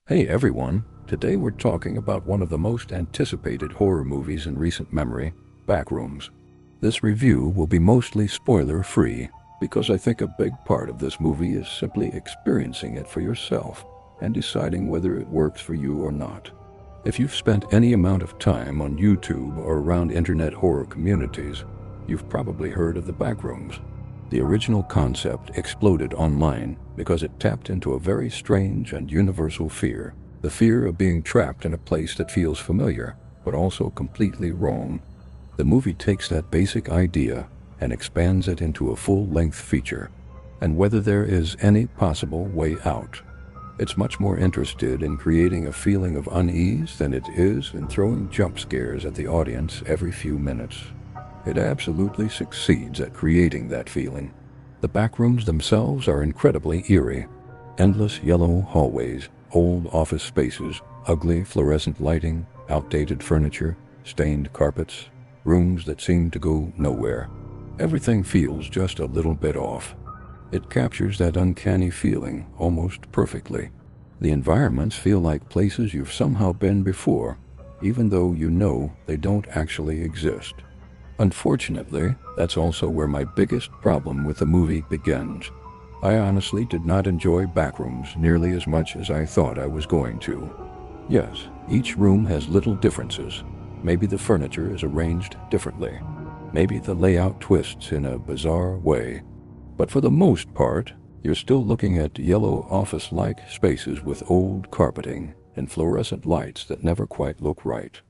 Hey everyone, today we're talking about one of the most anticipated horror movies in recent memory, Backrooms. This review will be mostly spoiler-free because I think a big part of this movie is simply experiencing it for yourself and deciding whether it works for you or not. If you've spent any amount of time on YouTube or around internet horror communities, you've probably heard of the Backrooms. The original concept exploded online because it tapped into a very strange and universal fear, the fear of being trapped in a place that feels familiar, but also completely wrong. The movie takes that basic idea and expands it into a full-length feature, and whether there is any possible way out. It's much more interested in creating a feeling of unease than it is in throwing jump scares at the audience every few minutes. It absolutely succeeds at creating that feeling. The backrooms themselves are incredibly eerie. Endless yellow hallways, old office spaces, ugly fluorescent lighting, outdated furniture, stained carpets, rooms that seem to go nowhere. Everything feels just a little bit off. It captures that uncanny feeling almost perfectly. The environments feel like places you've somehow been before, even though you know they don't actually exist. Unfortunately, that's also where my biggest problem with the movie begins. I honestly did not enjoy Backrooms nearly as much as I thought I was going to. Yes, each room has little differences. Maybe the furniture is arranged differently. Maybe the layout twists in a bizarre way. But for the most part, you're still looking at yellow office-like spaces with old carpeting and fluorescent lights that never quite look right.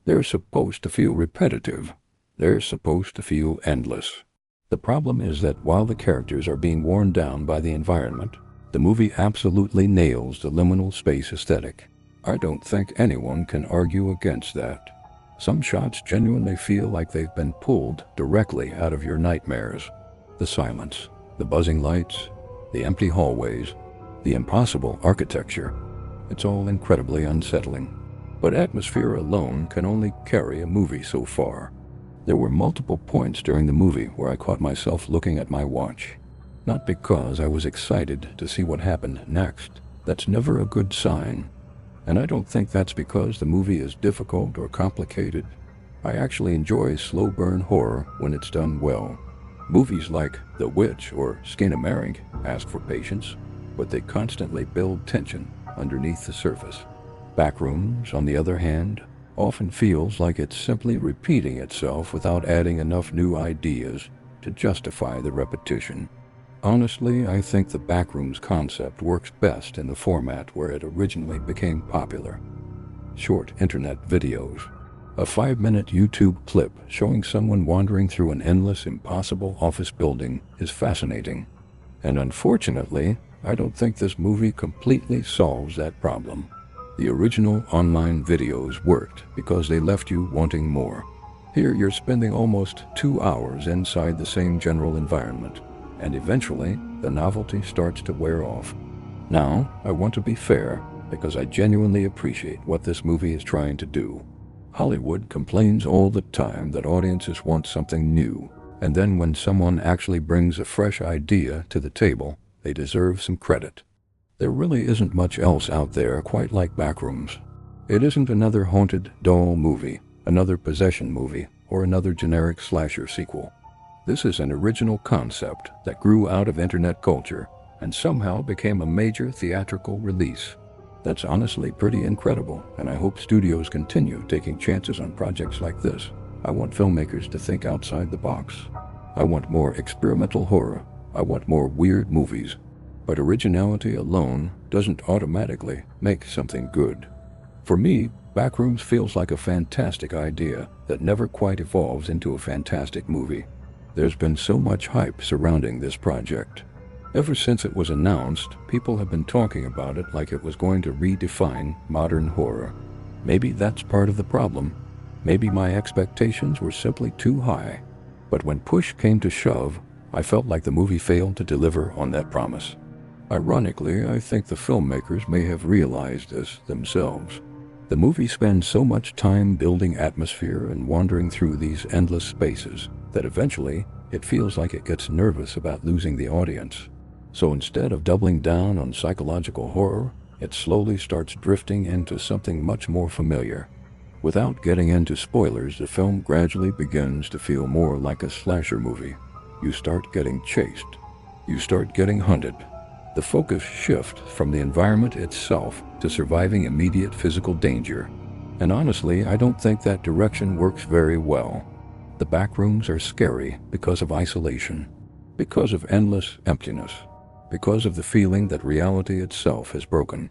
They're supposed to feel repetitive. They're supposed to feel endless. The problem is that while the characters are being worn down by the environment, the movie absolutely nails the liminal space aesthetic. I don't think anyone can argue against that. Some shots genuinely feel like they've been pulled directly out of your nightmares. The silence, the buzzing lights, the empty hallways, the impossible architecture. It's all incredibly unsettling. But atmosphere alone can only carry a movie so far. There were multiple points during the movie where I caught myself looking at my watch. Not because I was excited to see what happened next. That's never a good sign. And I don't think that's because the movie is difficult or complicated. I actually enjoy slow burn horror when it's done well. Movies like The Witch or Scarymovies ask for patience, but they constantly build tension underneath the surface. Backrooms, on the other hand, often feels like it's simply repeating itself without adding enough new ideas to justify the repetition. Honestly, I think the Backrooms concept works best in the format where it originally became popular. Short internet videos. A 5-minute YouTube clip showing someone wandering through an endless, impossible office building is fascinating. And unfortunately, I don't think this movie completely solves that problem. The original online videos worked because they left you wanting more. Here you're spending almost 2 hours inside the same general environment, and eventually the novelty starts to wear off. Now, I want to be fair because I genuinely appreciate what this movie is trying to do. Hollywood complains all the time that audiences want something new, and then when someone actually brings a fresh idea to the table, they deserve some credit. There really isn't much else out there quite like Backrooms. It isn't another haunted doll movie, another possession movie, or another generic slasher sequel. This is an original concept that grew out of internet culture and somehow became a major theatrical release. That's honestly pretty incredible, and I hope studios continue taking chances on projects like this. I want filmmakers to think outside the box. I want more experimental horror. I want more weird movies. But originality alone doesn't automatically make something good. For me, Backrooms feels like a fantastic idea that never quite evolves into a fantastic movie. There's been so much hype surrounding this project. Ever since it was announced, people have been talking about it like it was going to redefine modern horror. Maybe that's part of the problem. Maybe my expectations were simply too high. But when push came to shove, I felt like the movie failed to deliver on that promise. Ironically, I think the filmmakers may have realized this themselves. The movie spends so much time building atmosphere and wandering through these endless spaces that eventually it feels like it gets nervous about losing the audience. So instead of doubling down on psychological horror, It slowly starts drifting into something much more familiar. Without getting into spoilers, the film gradually begins to feel more like a slasher movie. You start getting chased. You start getting hunted. The focus shifts from the environment itself to surviving immediate physical danger. And honestly, I don't think that direction works very well. The backrooms are scary because of isolation, because of endless emptiness, because of the feeling that reality itself has broken.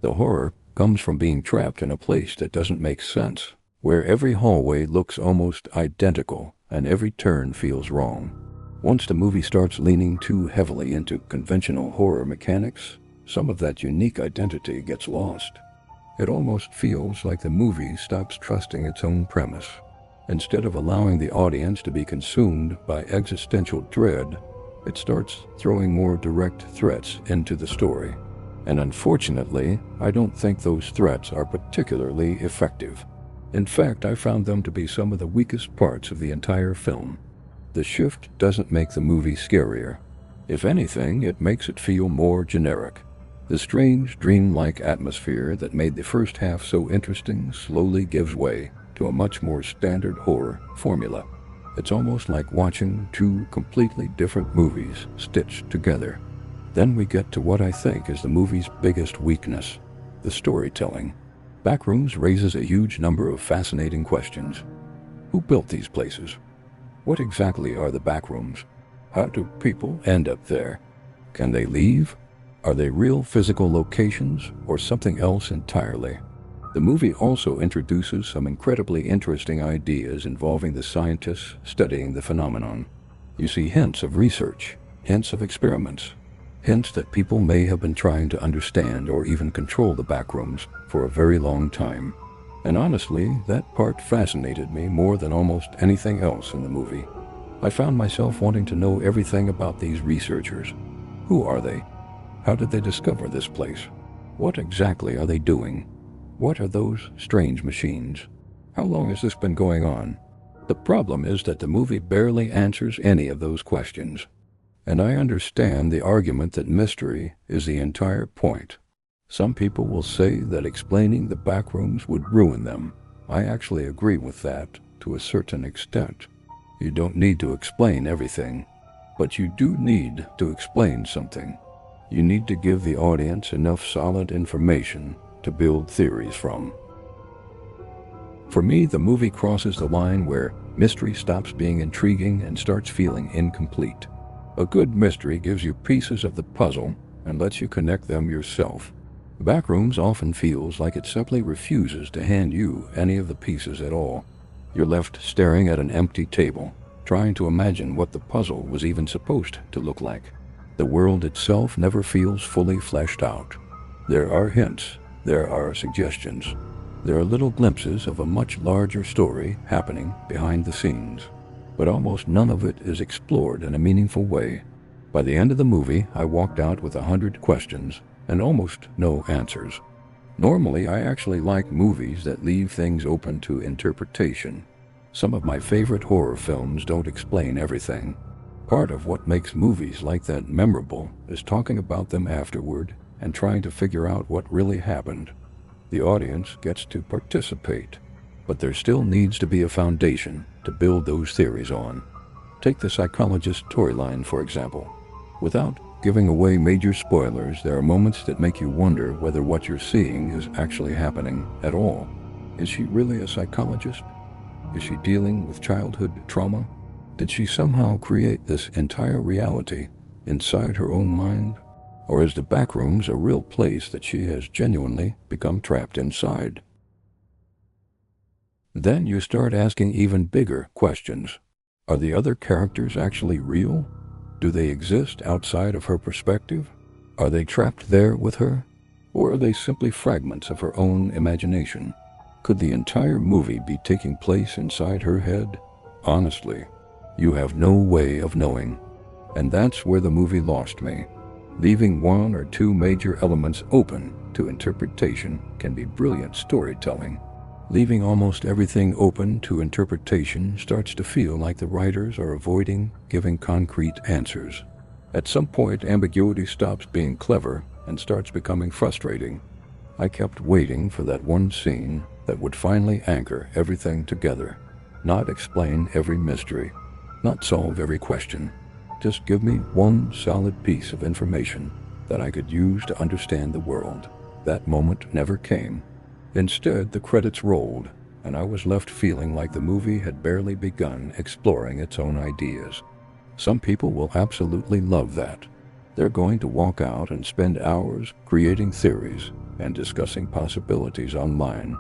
The horror comes from being trapped in a place that doesn't make sense, where every hallway looks almost identical and every turn feels wrong. Once the movie starts leaning too heavily into conventional horror mechanics, some of that unique identity gets lost. It almost feels like the movie stops trusting its own premise. Instead of allowing the audience to be consumed by existential dread, it starts throwing more direct threats into the story. And unfortunately, I don't think those threats are particularly effective. In fact, I found them to be some of the weakest parts of the entire film. The shift doesn't make the movie scarier. If anything, it makes it feel more generic. The strange, dreamlike atmosphere that made the first half so interesting slowly gives way to a much more standard horror formula. It's almost like watching two completely different movies stitched together. Then we get to what I think is the movie's biggest weakness, the storytelling. Backrooms raises a huge number of fascinating questions. Who built these places? What exactly are the backrooms? How do people end up there? Can they leave? Are they real physical locations or something else entirely? The movie also introduces some incredibly interesting ideas involving the scientists studying the phenomenon. You see hints of research, hints of experiments, hints that people may have been trying to understand or even control the backrooms for a very long time. And honestly, that part fascinated me more than almost anything else in the movie. I found myself wanting to know everything about these researchers. Who are they? How did they discover this place? What exactly are they doing? What are those strange machines? How long has this been going on? The problem is that the movie barely answers any of those questions. And I understand the argument that mystery is the entire point. Some people will say that explaining the backrooms would ruin them. I actually agree with that to a certain extent. You don't need to explain everything, but you do need to explain something. You need to give the audience enough solid information to build theories from. For me, the movie crosses the line where mystery stops being intriguing and starts feeling incomplete. A good mystery gives you pieces of the puzzle and lets you connect them yourself. Backrooms often feels like it simply refuses to hand you any of the pieces at all. You're left staring at an empty table, trying to imagine what the puzzle was even supposed to look like. The world itself never feels fully fleshed out. There are hints, there are suggestions, there are little glimpses of a much larger story happening behind the scenes. But almost none of it is explored in a meaningful way. By the end of the movie, I walked out with 100 questions and almost no answers. Normally, I actually like movies that leave things open to interpretation. Some of my favorite horror films don't explain everything. Part of what makes movies like that memorable is talking about them afterward and trying to figure out what really happened. The audience gets to participate, but there still needs to be a foundation to build those theories on. Take the psychologist storyline, for example. Without giving away major spoilers, there are moments that make you wonder whether what you're seeing is actually happening at all. Is she really a psychologist? Is she dealing with childhood trauma? Did she somehow create this entire reality inside her own mind? Or is the backrooms a real place that she has genuinely become trapped inside? Then you start asking even bigger questions. Are the other characters actually real? Do they exist outside of her perspective? Are they trapped there with her? Or are they simply fragments of her own imagination? Could the entire movie be taking place inside her head? Honestly, you have no way of knowing. And that's where the movie lost me. Leaving one or two major elements open to interpretation can be brilliant storytelling. Leaving almost everything open to interpretation starts to feel like the writers are avoiding giving concrete answers. At some point, ambiguity stops being clever and starts becoming frustrating. I kept waiting for that one scene that would finally anchor everything together, not explain every mystery, not solve every question. Just give me one solid piece of information that I could use to understand the world. That moment never came. Instead, the credits rolled, and I was left feeling like the movie had barely begun exploring its own ideas. Some people will absolutely love that. They're going to walk out and spend hours creating theories and discussing possibilities online,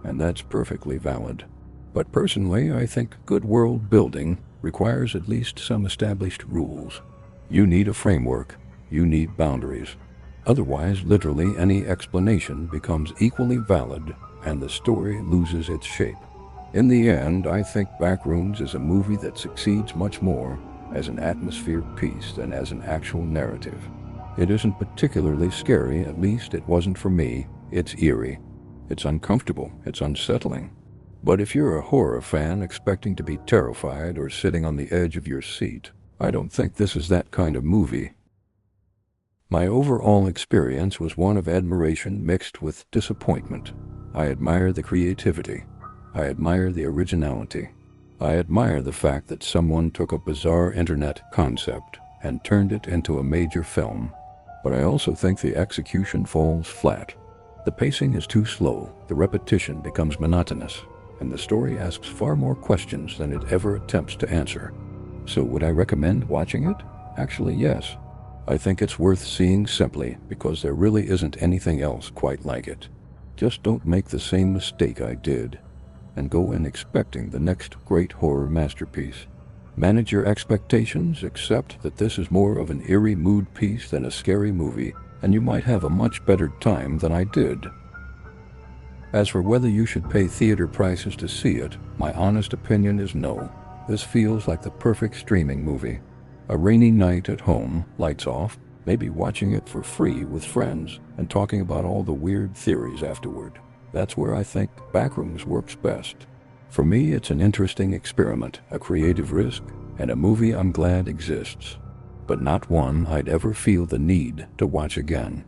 and that's perfectly valid. But personally, I think good world building requires at least some established rules. You need a framework. You need boundaries. Otherwise, literally any explanation becomes equally valid and the story loses its shape. In the end, I think Backrooms is a movie that succeeds much more as an atmosphere piece than as an actual narrative. It isn't particularly scary, at least it wasn't for me. It's eerie. It's uncomfortable. It's unsettling. But if you're a horror fan expecting to be terrified or sitting on the edge of your seat, I don't think this is that kind of movie. My overall experience was one of admiration mixed with disappointment. I admire the creativity. I admire the originality. I admire the fact that someone took a bizarre internet concept and turned it into a major film. But I also think the execution falls flat. The pacing is too slow, the repetition becomes monotonous, and the story asks far more questions than it ever attempts to answer. So would I recommend watching it? Actually, yes. I think it's worth seeing simply because there really isn't anything else quite like it. Just don't make the same mistake I did and go in expecting the next great horror masterpiece. Manage your expectations, accept that this is more of an eerie mood piece than a scary movie, and you might have a much better time than I did. As for whether you should pay theater prices to see it, my honest opinion is no. This feels like the perfect streaming movie. A rainy night at home, lights off, maybe watching it for free with friends and talking about all the weird theories afterward. That's where I think Backrooms works best. For me, it's an interesting experiment, a creative risk, and a movie I'm glad exists, but not one I'd ever feel the need to watch again.